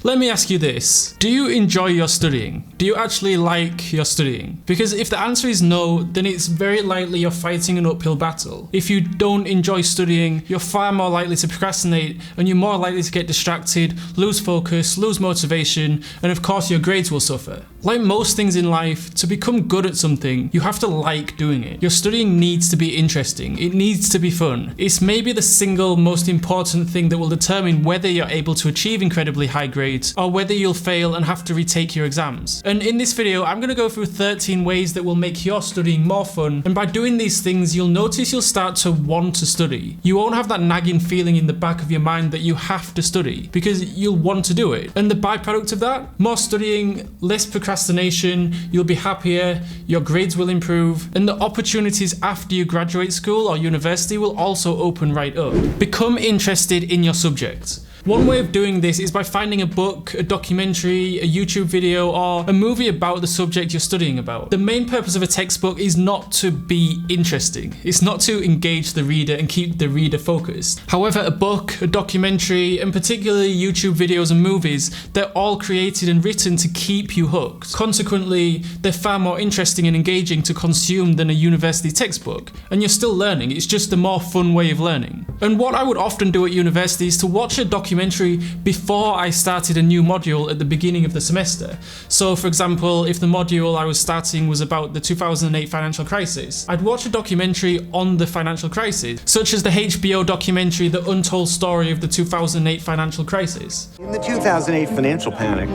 Let me ask you this. Do you enjoy your studying? Do you actually like your studying? Because if the answer is no, then it's very likely you're fighting an uphill battle. If you don't enjoy studying, you're far more likely to procrastinate and you're more likely to get distracted, lose focus, lose motivation, and of course your grades will suffer. Like most things in life, to become good at something, you have to like doing it. Your studying needs to be interesting. It needs to be fun. It's maybe the single most important thing that will determine whether you're able to achieve incredibly high grades or whether you'll fail and have to retake your exams. And in this video, I'm going to go through 13 ways that will make your studying more fun. And by doing these things, you'll notice you'll start to want to study. You won't have that nagging feeling in the back of your mind that you have to study because you'll want to do it. And the byproduct of that, more studying, less procrastination, you'll be happier, your grades will improve, and the opportunities after you graduate school or university will also open right up. Become interested in your subject. One way of doing this is by finding a book, a documentary, a YouTube video, or a movie about the subject you're studying about. The main purpose of a textbook is not to be interesting. It's not to engage the reader and keep the reader focused. However, a book, a documentary, and particularly YouTube videos and movies, they're all created and written to keep you hooked. Consequently, they're far more interesting and engaging to consume than a university textbook. And you're still learning, it's just a more fun way of learning. And what I would often do at university is to watch a documentary before I started a new module at the beginning of the semester. So for example, if the module I was starting was about the 2008 financial crisis, I'd watch a documentary on the financial crisis, such as the HBO documentary The Untold Story of the 2008 Financial Crisis. In the 2008 financial panic,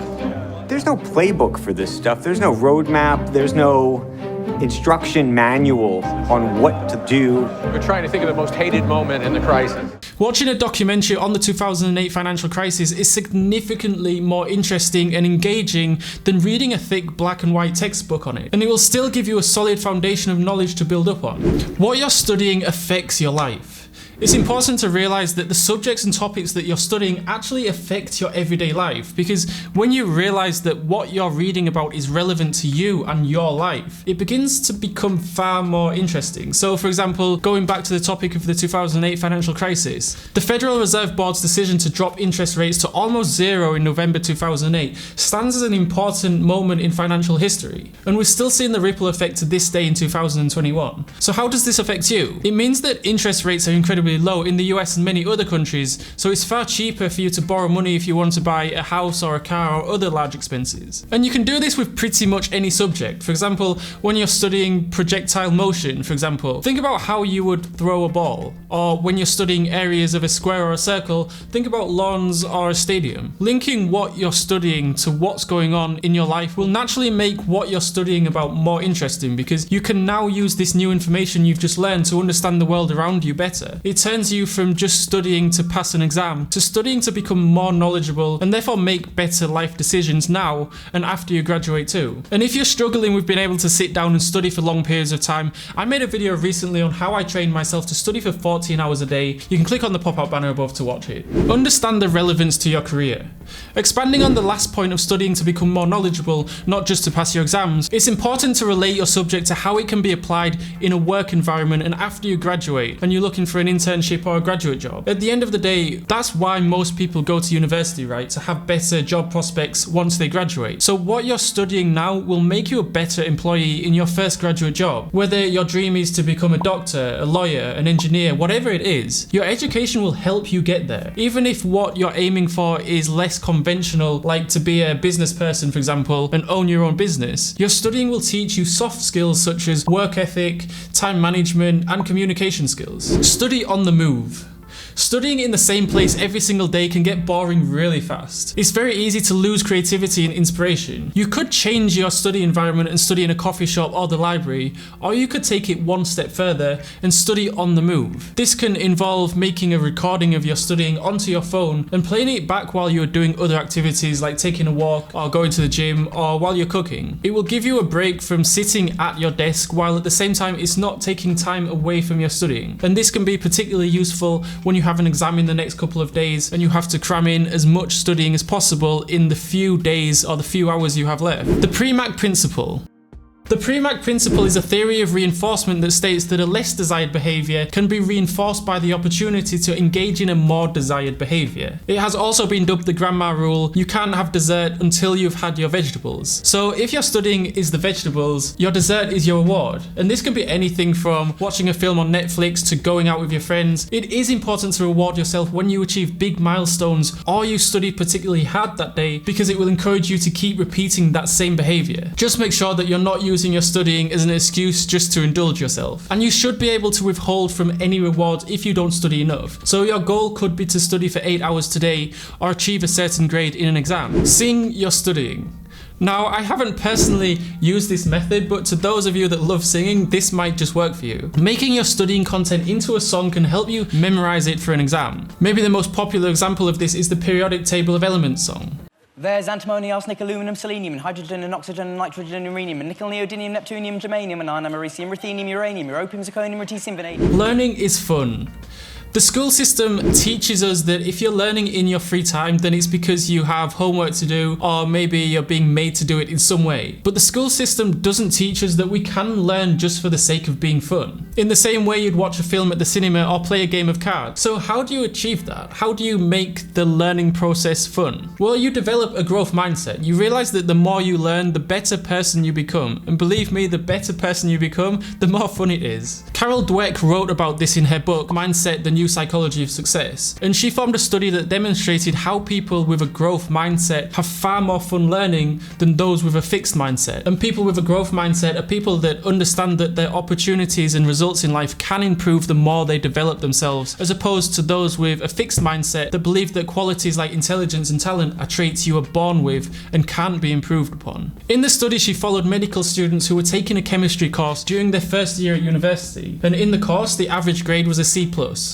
there's no playbook for this stuff. There's no roadmap. There's no instruction manual on what to do. We're trying to think of the most hated moment in the crisis. Watching a documentary on the 2008 financial crisis is significantly more interesting and engaging than reading a thick black and white textbook on it, and it will still give you a solid foundation of knowledge to build up on. What you're studying affects your life. It's important to realize that the subjects and topics that you're studying actually affect your everyday life, because when you realize that what you're reading about is relevant to you and your life, it begins to become far more interesting. So for example, going back to the topic of the 2008 financial crisis, the Federal Reserve Board's decision to drop interest rates to almost zero in November 2008 stands as an important moment in financial history, and we're still seeing the ripple effect to this day in 2021. So how does this affect you? It means that interest rates are incredibly low in the US and many other countries, so it's far cheaper for you to borrow money if you want to buy a house or a car or other large expenses. And you can do this with pretty much any subject. For example, when you're studying projectile motion, for example, think about how you would throw a ball. Or when you're studying areas of a square or a circle, think about lawns or a stadium. Linking what you're studying to what's going on in your life will naturally make what you're studying about more interesting, because you can now use this new information you've just learned to understand the world around you better. It turns you from just studying to pass an exam to studying to become more knowledgeable and therefore make better life decisions now and after you graduate too. And if you're struggling with being able to sit down and study for long periods of time, I made a video recently on how I trained myself to study for 14 hours a day. You can click on the pop-up banner above to watch it. Understand the relevance to your career. Expanding on the last point of studying to become more knowledgeable, not just to pass your exams, it's important to relate your subject to how it can be applied in a work environment and after you graduate and you're looking for an internship or a graduate job. At the end of the day, that's why most people go to university, right? To have better job prospects once they graduate. So what you're studying now will make you a better employee in your first graduate job. Whether your dream is to become a doctor, a lawyer, an engineer, whatever it is, your education will help you get there. Even if what you're aiming for is less conventional, like to be a business person, for example, and own your own business, your studying will teach you soft skills such as work ethic, time management, and communication skills. Study on the move. Studying in the same place every single day can get boring really fast. It's very easy to lose creativity and inspiration. You could change your study environment and study in a coffee shop or the library, or you could take it one step further and study on the move. This can involve making a recording of your studying onto your phone and playing it back while you're doing other activities like taking a walk or going to the gym or while you're cooking. It will give you a break from sitting at your desk while at the same time it's not taking time away from your studying. And this can be particularly useful when you have an exam in the next couple of days and you have to cram in as much studying as possible in the few days or the few hours you have left. The Premack Principle. The Premack Principle is a theory of reinforcement that states that a less desired behaviour can be reinforced by the opportunity to engage in a more desired behaviour. It has also been dubbed the grandma rule: you can't have dessert until you've had your vegetables. So if your studying is the vegetables, your dessert is your reward. And this can be anything from watching a film on Netflix to going out with your friends. It is important to reward yourself when you achieve big milestones or you studied particularly hard that day, because it will encourage you to keep repeating that same behaviour. Just make sure that you're not using your studying as an excuse just to indulge yourself. And you should be able to withhold from any reward if you don't study enough. So your goal could be to study for 8 hours today or achieve a certain grade in an exam. Sing your studying. Now, I haven't personally used this method, but to those of you that love singing, this might just work for you. Making your studying content into a song can help you memorize it for an exam. Maybe the most popular example of this is the periodic table of elements song. There's antimony, arsenic, aluminum, selenium, and hydrogen, and oxygen, and nitrogen, and rhenium, and nickel, neodymium, neptunium, germanium, and iron, americium, ruthenium, uranium, europium, zirconium, lutetium, vanadium. Learning is fun. The school system teaches us that if you're learning in your free time, then it's because you have homework to do, or maybe you're being made to do it in some way. But the school system doesn't teach us that we can learn just for the sake of being fun. In the same way you'd watch a film at the cinema or play a game of cards. So how do you achieve that? How do you make the learning process fun? Well, you develop a growth mindset. You realize that the more you learn, the better person you become. And believe me, the better person you become, the more fun it is. Carol Dweck wrote about this in her book, Mindset: The New Psychology of Success, and she formed a study that demonstrated how people with a growth mindset have far more fun learning than those with a fixed mindset. And people with a growth mindset are people that understand that their opportunities and results in life can improve the more they develop themselves, as opposed to those with a fixed mindset that believe that qualities like intelligence and talent are traits you are born with and can't be improved upon. In the study, she followed medical students who were taking a chemistry course during their first year at university, and in the course the average grade was a C+.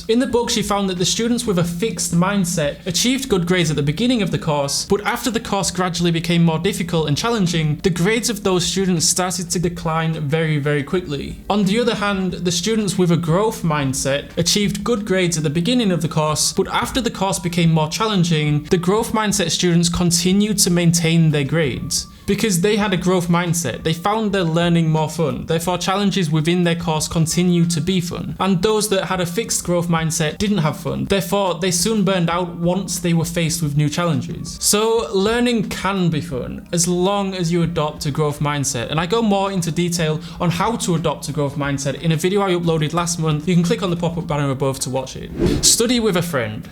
In the book, she found that the students with a fixed mindset achieved good grades at the beginning of the course, but after the course gradually became more difficult and challenging, the grades of those students started to decline very, very quickly. On the other hand, the students with a growth mindset achieved good grades at the beginning of the course, but after the course became more challenging, the growth mindset students continued to maintain their grades. Because they had a growth mindset, they found their learning more fun, therefore challenges within their course continued to be fun. And those that had a fixed growth mindset didn't have fun, therefore they soon burned out once they were faced with new challenges. So learning can be fun, as long as you adopt a growth mindset. And I go more into detail on how to adopt a growth mindset in a video I uploaded last month. You can click on the pop-up banner above to watch it. Study with a friend.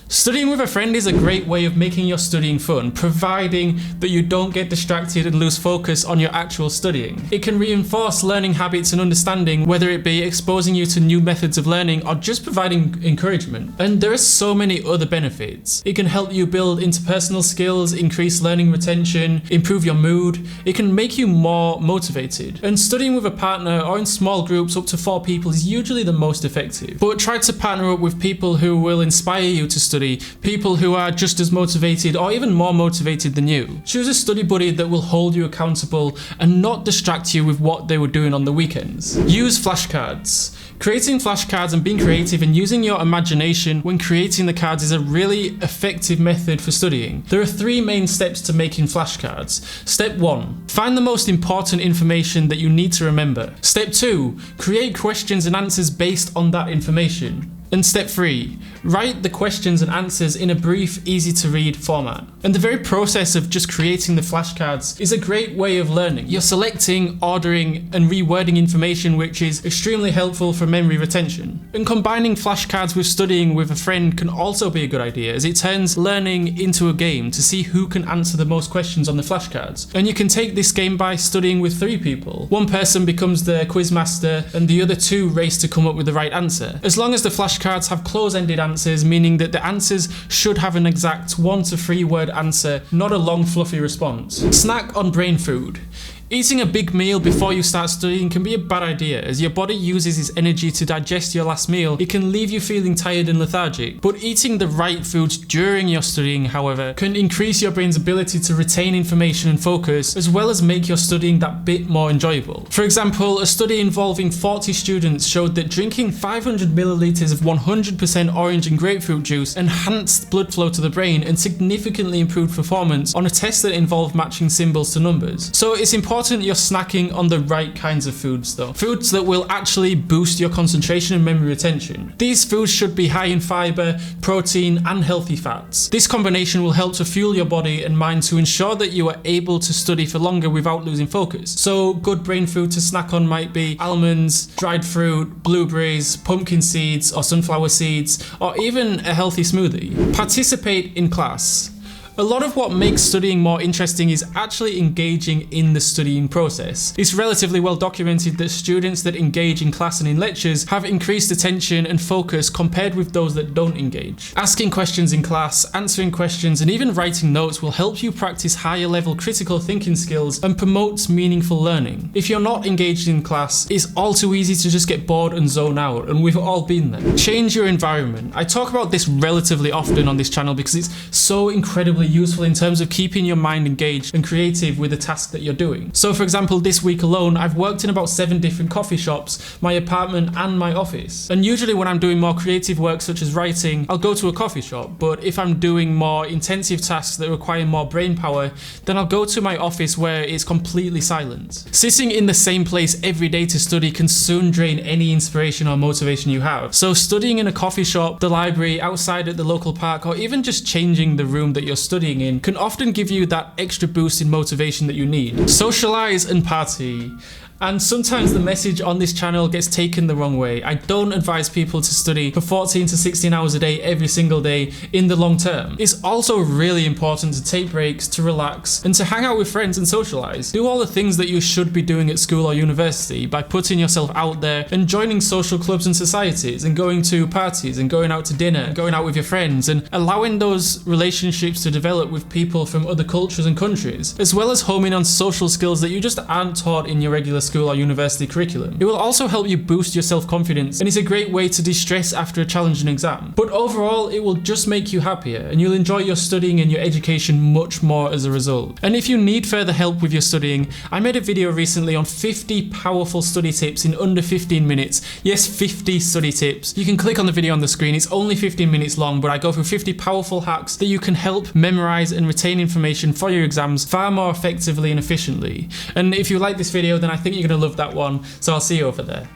Studying with a friend is a great way of making your studying fun, providing that you don't get distracted and lose focus on your actual studying. It can reinforce learning habits and understanding, whether it be exposing you to new methods of learning or just providing encouragement. And there are so many other benefits. It can help you build interpersonal skills, increase learning retention, improve your mood. It can make you more motivated. And studying with a partner or in small groups up to 4 people is usually the most effective. But try to partner up with people who will inspire you to study, people who are just as motivated or even more motivated than you. Choose a study buddy that will hold you accountable and not distract you with what they were doing on the weekends. Use flashcards. Creating flashcards and being creative and using your imagination when creating the cards is a really effective method for studying. There are 3 main steps to making flashcards. Step 1, find the most important information that you need to remember. Step 2, create questions and answers based on that information. And step 3, write the questions and answers in a brief, easy to read format. And the very process of just creating the flashcards is a great way of learning. You're selecting, ordering, and rewording information, which is extremely helpful for memory retention. And combining flashcards with studying with a friend can also be a good idea, as it turns learning into a game to see who can answer the most questions on the flashcards. And you can take this game by studying with 3 people. One person becomes the quiz master, and the other 2 race to come up with the right answer. As long as the flashcards have close-ended answers, meaning that the answers should have an exact 1 to 3 word answer, not a long fluffy response. Snack on brain food. Eating a big meal before you start studying can be a bad idea, as your body uses its energy to digest your last meal. It can leave you feeling tired and lethargic. But eating the right foods during your studying, however, can increase your brain's ability to retain information and focus, as well as make your studying that bit more enjoyable. For example, a study involving 40 students showed that drinking 500 milliliters of 100% orange and grapefruit juice enhanced blood flow to the brain and significantly improved performance on a test that involved matching symbols to numbers. So it's important important you're snacking on the right kinds of foods though. Foods that will actually boost your concentration and memory retention. These foods should be high in fiber, protein, and healthy fats. This combination will help to fuel your body and mind to ensure that you are able to study for longer without losing focus. So good brain food to snack on might be almonds, dried fruit, blueberries, pumpkin seeds or sunflower seeds, or even a healthy smoothie. Participate in class. A lot of what makes studying more interesting is actually engaging in the studying process. It's relatively well documented that students that engage in class and in lectures have increased attention and focus compared with those that don't engage. Asking questions in class, answering questions, and even writing notes will help you practice higher level critical thinking skills and promotes meaningful learning. If you're not engaged in class, it's all too easy to just get bored and zone out, and we've all been there. Change your environment. I talk about this relatively often on this channel because it's so incredibly useful in terms of keeping your mind engaged and creative with the task that you're doing. So for example, this week alone, I've worked in about 7 different coffee shops, my apartment and my office. And usually when I'm doing more creative work such as writing, I'll go to a coffee shop. But if I'm doing more intensive tasks that require more brain power, then I'll go to my office where it's completely silent. Sitting in the same place every day to study can soon drain any inspiration or motivation you have. So studying in a coffee shop, the library, outside at the local park, or even just changing the room that you're studying in can often give you that extra boost in motivation that you need. Socialise and party. And sometimes the message on this channel gets taken the wrong way. I don't advise people to study for 14 to 16 hours a day every single day in the long term. It's also really important to take breaks, to relax, and to hang out with friends and socialize. Do all the things that you should be doing at school or university by putting yourself out there and joining social clubs and societies and going to parties and going out to dinner, going out with your friends and allowing those relationships to develop with people from other cultures and countries, as well as homing on social skills that you just aren't taught in your regular school or university curriculum. It will also help you boost your self-confidence and it's a great way to de-stress after a challenging exam. But overall, it will just make you happier and you'll enjoy your studying and your education much more as a result. And if you need further help with your studying, I made a video recently on 50 powerful study tips in under 15 minutes. Yes, 50 study tips. You can click on the video on the screen. It's only 15 minutes long, but I go through 50 powerful hacks that you can help memorize and retain information for your exams far more effectively and efficiently. And if you like this video, then I think you're going to love that one, so I'll see you over there.